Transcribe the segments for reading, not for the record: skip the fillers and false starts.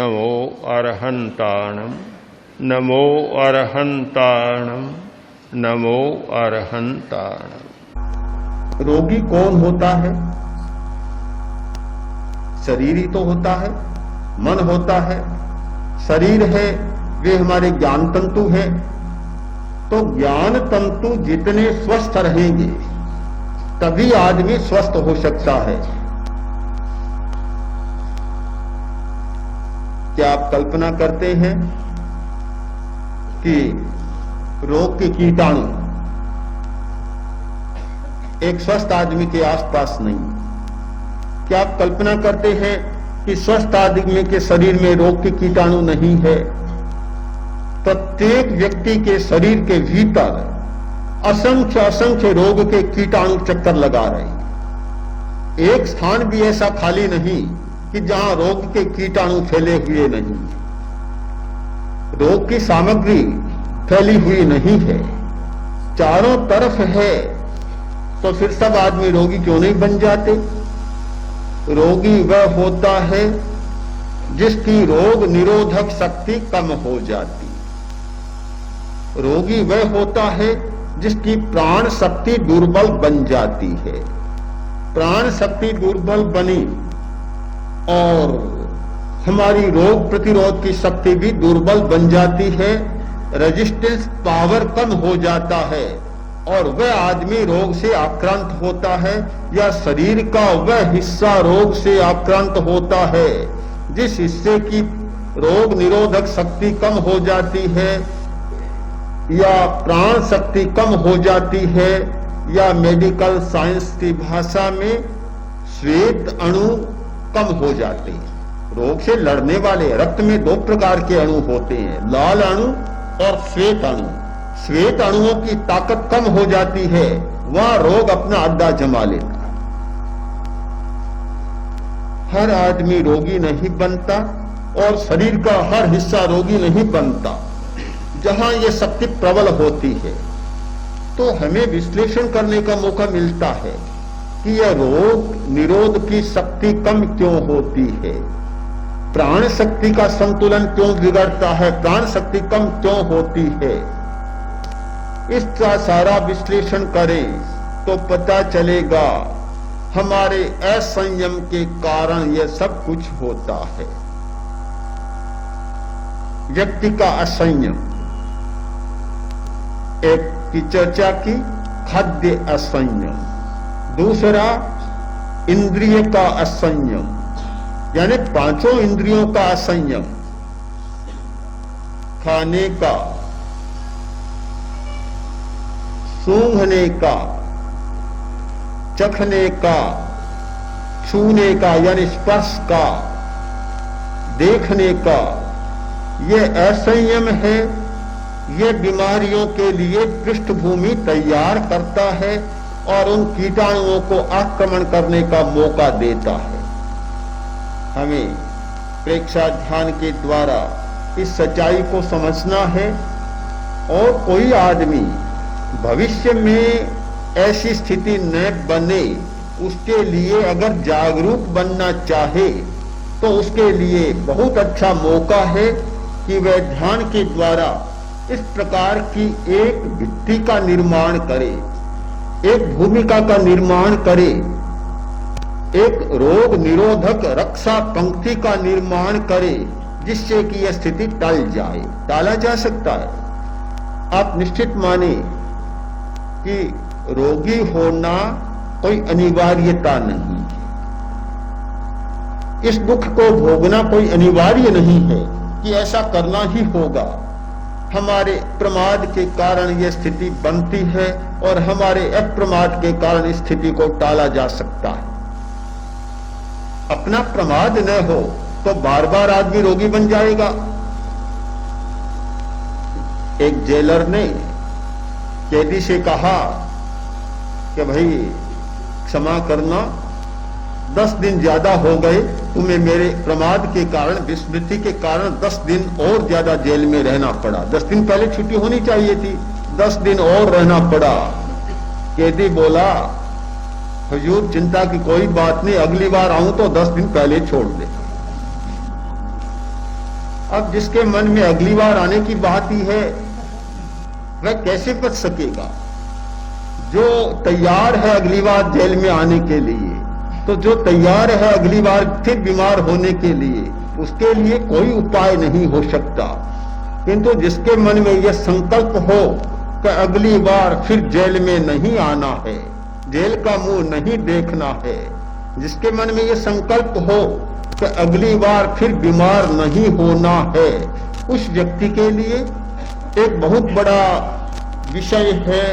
नमो अरहंताणम नमो अरहंताणम नमो अरहंताणम। रोगी कौन होता है? शरीर ही तो होता है, मन होता है। शरीर है वे हमारे ज्ञान तंतु हैं। तो ज्ञान तंतु जितने स्वस्थ रहेंगे तभी आदमी स्वस्थ हो सकता है। क्या आप कल्पना करते हैं कि रोग के कीटाणु एक स्वस्थ आदमी के आसपास नहीं? क्या आप कल्पना करते हैं कि स्वस्थ आदमी के शरीर में रोग के कीटाणु नहीं है? प्रत्येक व्यक्ति के शरीर के भीतर असंख्य असंख्य रोग के कीटाणु चक्कर लगा रहे। एक स्थान भी ऐसा खाली नहीं कि जहां रोग के कीटाणु फैले हुए नहीं। रोग की सामग्री फैली हुई नहीं है, चारों तरफ है। तो फिर सब आदमी रोगी क्यों नहीं बन जाते? रोगी वह होता है जिसकी रोग निरोधक शक्ति कम हो जाती। रोगी वह होता है जिसकी प्राण शक्ति दुर्बल बन जाती है। प्राण शक्ति दुर्बल बनी और हमारी रोग प्रतिरोध की शक्ति भी दुर्बल बन जाती है। रेजिस्टेंस पावर कम हो जाता है और वह आदमी रोग से आक्रांत होता है, या शरीर का वह हिस्सा रोग से आक्रांत होता है जिस हिस्से की रोग निरोधक शक्ति कम हो जाती है, या प्राण शक्ति कम हो जाती है, या मेडिकल साइंस की भाषा में श्वेत अणु कम हो जाते हैं। रोग से लड़ने वाले रक्त में दो प्रकार के अणु होते हैं, लाल अणु और श्वेत अणु। श्वेत अणुओं की ताकत कम हो जाती है, वहां रोग अपना अड्डा जमा लेता है। हर आदमी रोगी नहीं बनता और शरीर का हर हिस्सा रोगी नहीं बनता। जहां यह शक्ति प्रबल होती है तो हमें विश्लेषण करने का मौका मिलता है कि यह रोग निरोध की शक्ति कम क्यों होती है, प्राण शक्ति का संतुलन क्यों बिगड़ता है, प्राण शक्ति कम क्यों होती है। इसका सारा विश्लेषण करें तो पता चलेगा हमारे असंयम के कारण यह सब कुछ होता है। व्यक्ति का असंयम, एक की चर्चा की खाद्य असंयम, दूसरा इंद्रिय का असंयम यानी पांचों इंद्रियों का असंयम, खाने का, सूंघने का, चखने का, छूने का यानी स्पर्श का, देखने का, यह असंयम है। यह बीमारियों के लिए पृष्ठभूमि तैयार करता है और उन कीटाणुओं को आक्रमण करने का मौका देता है। हमें प्रेक्षा ध्यान के द्वारा इस सच्चाई को समझना है और कोई आदमी भविष्य में ऐसी स्थिति न बने उसके लिए अगर जागरूक बनना चाहे तो उसके लिए बहुत अच्छा मौका है कि वह ध्यान के द्वारा इस प्रकार की एक भित्ति का निर्माण करे, एक भूमिका का निर्माण करे, एक रोग निरोधक रक्षा पंक्ति का निर्माण करे, जिससे कि यह स्थिति टल जाए। टाला जा सकता है। आप निश्चित माने कि रोगी होना कोई अनिवार्यता नहीं है। इस दुख को भोगना कोई अनिवार्य नहीं है कि ऐसा करना ही होगा। हमारे प्रमाद के कारण यह स्थिति बनती है और हमारे अप्रमाद के कारण इस स्थिति को टाला जा सकता है। अपना प्रमाद न हो तो बार बार आदमी रोगी बन जाएगा। एक जेलर ने कैदी से कहा कि भाई क्षमा करना, 10 दिन ज्यादा हो गए, तुम्हें मेरे प्रमाद के कारण, विस्मृति के कारण 10 दिन और ज्यादा जेल में रहना पड़ा। 10 दिन पहले छुट्टी होनी चाहिए थी, 10 दिन और रहना पड़ा। कैदी बोला, हुजूर चिंता की कोई बात नहीं, अगली बार आऊं तो 10 दिन पहले छोड़ दे। अब जिसके मन में अगली बार आने की बात ही है, वह कैसे बच सकेगा? जो तैयार है अगली बार जेल में आने के लिए, तो जो तैयार है अगली बार फिर बीमार होने के लिए, उसके लिए कोई उपाय नहीं हो सकता। किंतु जिसके मन में यह संकल्प हो कि अगली बार फिर जेल में नहीं आना है, जेल का मुंह नहीं देखना है, जिसके मन में यह संकल्प हो कि अगली बार फिर बीमार नहीं होना है, उस व्यक्ति के लिए एक बहुत बड़ा विषय है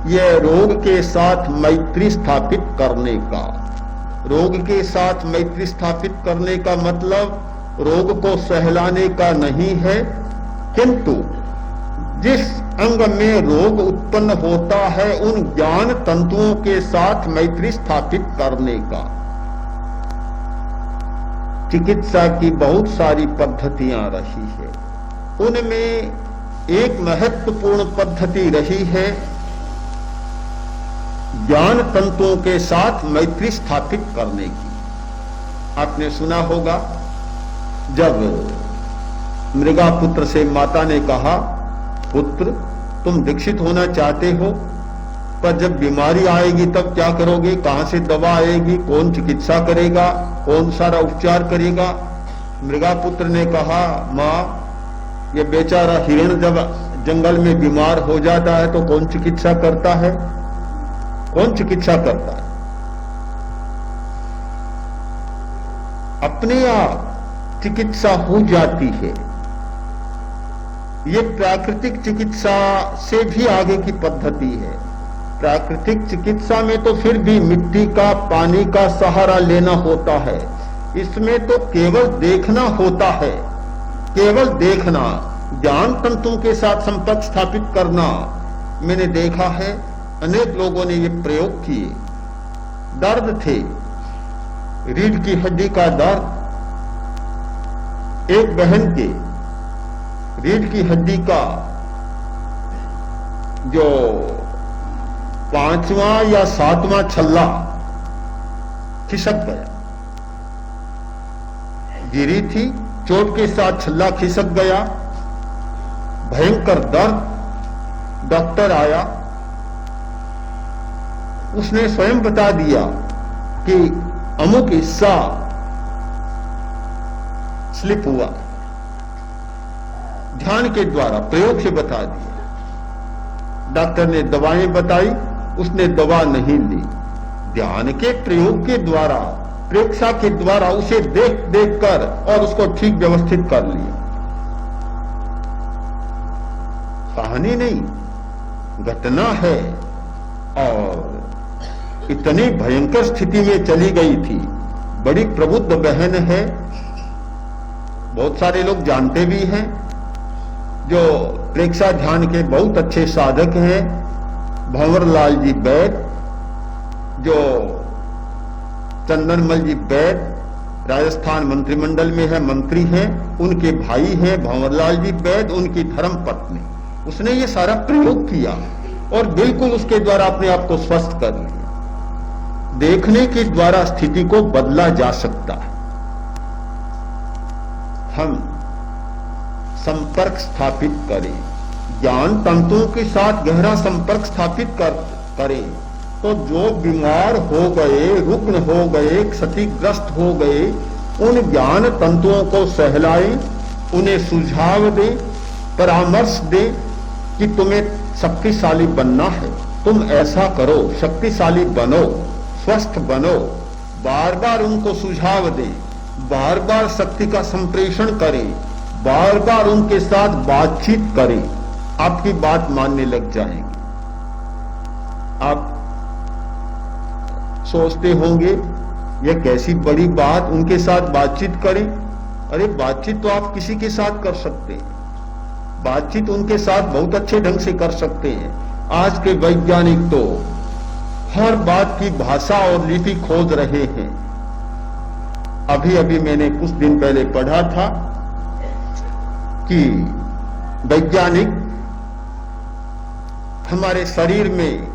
यह रोग के साथ मैत्री स्थापित करने का। रोग के साथ मैत्री स्थापित करने का मतलब रोग को सहलाने का नहीं है, किंतु जिस अंग में रोग उत्पन्न होता है उन ज्ञान तंतुओं के साथ मैत्री स्थापित करने का। चिकित्सा की बहुत सारी पद्धतियां रही है, उनमें एक महत्वपूर्ण पद्धति रही है ज्ञान तंतुओं के साथ मैत्री स्थापित करने की। आपने सुना होगा जब मृगापुत्र से माता ने कहा, पुत्र तुम दीक्षित होना चाहते हो, पर जब बीमारी आएगी तब क्या करोगे? कहां से दवा आएगी? कौन चिकित्सा करेगा? कौन सारा उपचार करेगा? मृगापुत्र ने कहा, मां ये बेचारा हिरण जब जंगल में बीमार हो जाता है तो कौन चिकित्सा करता है? कौन चिकित्सा करता है? अपने आप चिकित्सा हो जाती है। ये प्राकृतिक चिकित्सा से भी आगे की पद्धति है। प्राकृतिक चिकित्सा में तो फिर भी मिट्टी का, पानी का सहारा लेना होता है। इसमें तो केवल देखना होता है, केवल देखना, ज्ञान तंतुओं के साथ संपर्क स्थापित करना। मैंने देखा है अनेक लोगों ने ये प्रयोग किए। दर्द थे, रीढ़ की हड्डी का दर्द, एक बहन के रीढ़ की हड्डी का जो 5वां या 7वां छल्ला खिसक गया, गिरी थी, चोट के साथ छल्ला खिसक गया, भयंकर दर्द। डॉक्टर आया, उसने स्वयं बता दिया कि अमुक हिस्सा स्लिप हुआ, ध्यान के द्वारा प्रयोग से बता दिया। डॉक्टर ने दवाएं बताई, उसने दवा नहीं ली, ध्यान के प्रयोग के द्वारा, प्रेक्षा के द्वारा उसे देख देख कर और उसको ठीक व्यवस्थित कर लिया। कहानी नहीं, घटना है। और इतनी भयंकर स्थिति में चली गई थी। बड़ी प्रबुद्ध बहन है, बहुत सारे लोग जानते भी हैं, जो प्रेक्षा ध्यान के बहुत अच्छे साधक हैं। भंवरलाल जी बैद, जो चंदनमल जी बैद राजस्थान मंत्रिमंडल में है, मंत्री हैं, उनके भाई हैं भंवरलाल जी बैद, उनकी धर्म पत्नी। उसने ये सारा प्रयोग किया और बिल्कुल उसके द्वारा अपने आप को स्वस्थ कर लिया। देखने के द्वारा स्थिति को बदला जा सकता है। हम संपर्क स्थापित करें, ज्ञान तंतुओं के साथ गहरा संपर्क स्थापित करें, तो जो बीमार हो गए, रुग्ण हो गए, क्षतिग्रस्त हो गए, उन ज्ञान तंतुओं को सहलाएं, उन्हें सुझाव दें, परामर्श दें कि तुम्हें शक्तिशाली बनना है, तुम ऐसा करो, शक्तिशाली बनो, स्वस्थ बनो। बार बार उनको सुझाव दें, बार बार शक्ति का संप्रेषण करें, बार बार उनके साथ बातचीत करें, आपकी बात मानने लग जाएंगे। आप सोचते होंगे यह कैसी बड़ी बात, उनके साथ बातचीत करें। अरे बातचीत तो आप किसी के साथ कर सकते हैं, बातचीत उनके साथ बहुत अच्छे ढंग से कर सकते हैं। आज के वैज्ञानिक तो हर बात की भाषा और लिपि खोज रहे हैं। अभी अभी मैंने कुछ दिन पहले पढ़ा था कि वैज्ञानिक हमारे शरीर में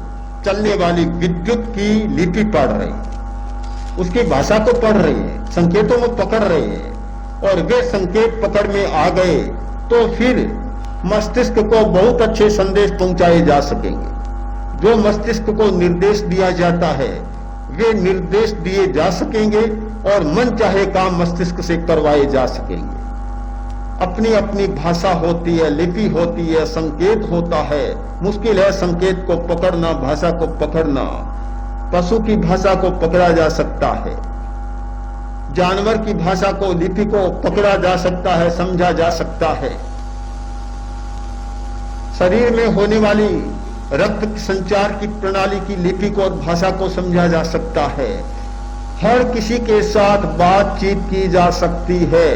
चलने वाली विद्युत की लिपि पढ़ रहे हैं, उसकी भाषा को पढ़ रहे हैं, संकेतों को पकड़ रहे हैं। और वे संकेत पकड़ में आ गए तो फिर मस्तिष्क को बहुत अच्छे संदेश पहुंचाए जा सकेंगे। जो मस्तिष्क को निर्देश दिया जाता है वे निर्देश दिए जा सकेंगे और मन चाहे काम मस्तिष्क से करवाए जा सकेंगे। अपनी अपनी भाषा होती है, लिपि होती है, संकेत होता है। मुश्किल है संकेत को पकड़ना, भाषा को पकड़ना। पशु की भाषा को पकड़ा जा सकता है, जानवर की भाषा को, लिपि को पकड़ा जा सकता है, समझा जा सकता है। शरीर में होने वाली रक्त संचार की प्रणाली की लिपि को और भाषा को समझा जा सकता है। हर किसी के साथ बातचीत की जा सकती है।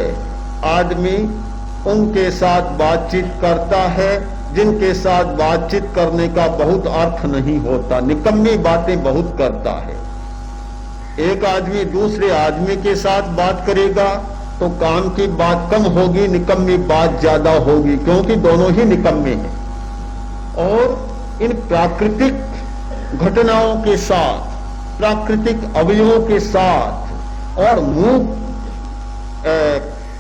आदमी उनके साथ बातचीत करता है जिनके साथ बातचीत करने का बहुत अर्थ नहीं होता, निकम्मी बातें बहुत करता है। एक आदमी दूसरे आदमी के साथ बात करेगा तो काम की बात कम होगी, निकम्मी बात ज्यादा होगी, क्योंकि दोनों ही निकम्मे हैं। और इन प्राकृतिक घटनाओं के साथ, प्राकृतिक अवयवों के साथ और मूक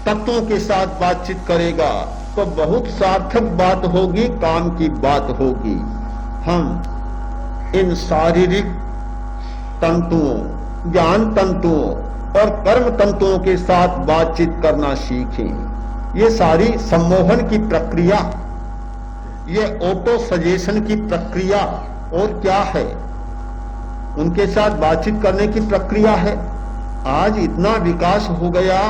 तत्वों के साथ बातचीत करेगा तो बहुत सार्थक बात होगी, काम की बात होगी। हम इन शारीरिक तंतुओं, ज्ञान तंतुओं और कर्म तंतुओं के साथ बातचीत करना सीखें। ये सारी सम्मोहन की प्रक्रिया, ये ऑटो सजेशन की प्रक्रिया और क्या है, उनके साथ बातचीत करने की प्रक्रिया है। आज इतना विकास हो गया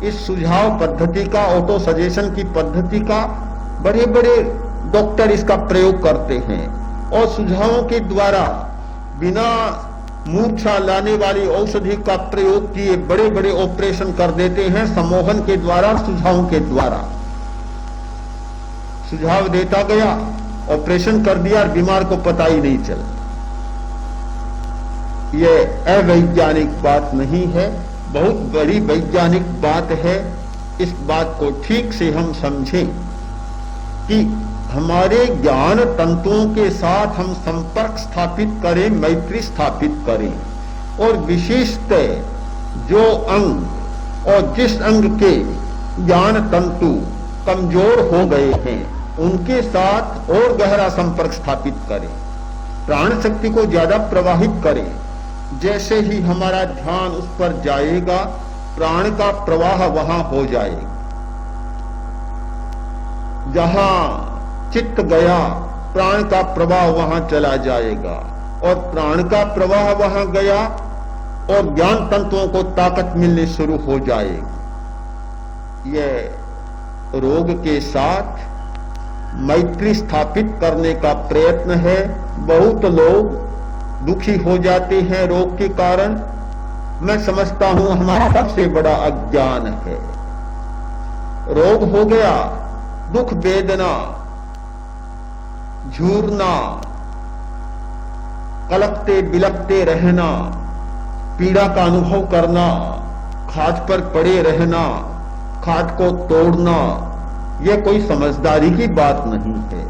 इस सुझाव पद्धति का, ऑटो सजेशन की पद्धति का। बड़े बड़े डॉक्टर इसका प्रयोग करते हैं और सुझावों के द्वारा बिना मूर्छा लाने वाली औषधि का प्रयोग किए बड़े बड़े ऑपरेशन कर देते हैं सम्मोहन के द्वारा, सुझावों के द्वारा। सुझाव देता गया, ऑपरेशन कर दिया और बीमार को पता ही नहीं चला। यह अवैज्ञानिक बात नहीं है, बहुत बड़ी वैज्ञानिक बात है। इस बात को ठीक से हम समझें कि हमारे ज्ञान तंतुओं के साथ हम संपर्क स्थापित करें, मैत्री स्थापित करें। और विशेषतः जो अंग और जिस अंग के ज्ञान तंतु कमजोर हो गए हैं उनके साथ और गहरा संपर्क स्थापित करें, प्राण शक्ति को ज्यादा प्रवाहित करें। जैसे ही हमारा ध्यान उस पर जाएगा प्राण का प्रवाह वहां हो जाएगा। जहां चित्त गया प्राण का प्रवाह वहां चला जाएगा और प्राण का प्रवाह वहां गया और ज्ञान तंतुओं को ताकत मिलनी शुरू हो जाएगी। यह रोग के साथ मैत्री स्थापित करने का प्रयत्न है। बहुत लोग दुखी हो जाते हैं रोग के कारण। मैं समझता हूं हमारा सबसे बड़ा अज्ञान है। रोग हो गया, दुख वेदना, झूरना, कलकते बिलकते रहना, पीड़ा का अनुभव करना, खाट पर पड़े रहना, खाट को तोड़ना, यह कोई समझदारी की बात नहीं है।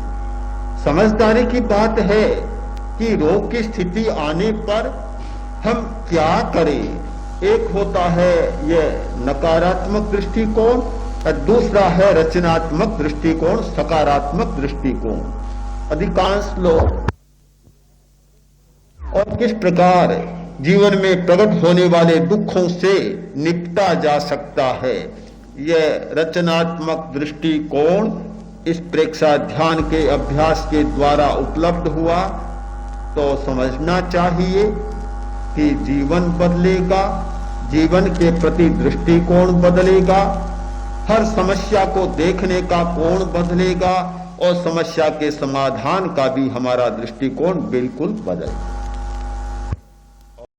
समझदारी की बात है कि रोग की स्थिति आने पर हम क्या करें। एक होता है यह नकारात्मक दृष्टिकोण और दूसरा है रचनात्मक दृष्टिकोण, सकारात्मक दृष्टिकोण। अधिकांश लोग और किस प्रकार जीवन में प्रकट होने वाले दुखों से निपटा जा सकता है, यह रचनात्मक दृष्टिकोण इस प्रेक्षा ध्यान के अभ्यास के द्वारा उपलब्ध हुआ तो समझना चाहिए कि जीवन बदलेगा, जीवन के प्रति दृष्टिकोण बदलेगा, हर समस्या को देखने का कोण बदलेगा और समस्या के समाधान का भी हमारा दृष्टिकोण बिल्कुल बदलेगा।